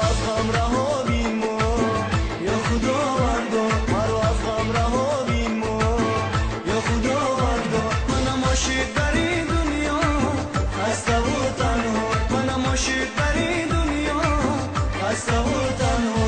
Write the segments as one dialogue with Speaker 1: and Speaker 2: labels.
Speaker 1: از غم رها بین ما، یا خداوندا مرا از غم رها بین ما، یا خداوندا. منم عاشق در این دنیا خسته و تنها، منم عاشق در این دنیا خسته و تنها.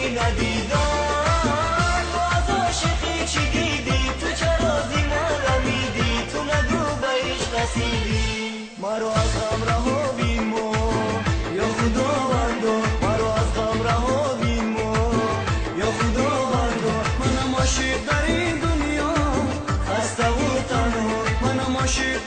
Speaker 1: ندیدم تو از عاشقی چی دیدی؟ تو چرا زیما رمیدی؟ تو نگو به عشق رسیدی. مرا از غم رها بین ما، یا خداوندا مرا از غم رها بین ما، یا خداوندا. منم عاشق در این دنیا خسته و تنها، منم عاشق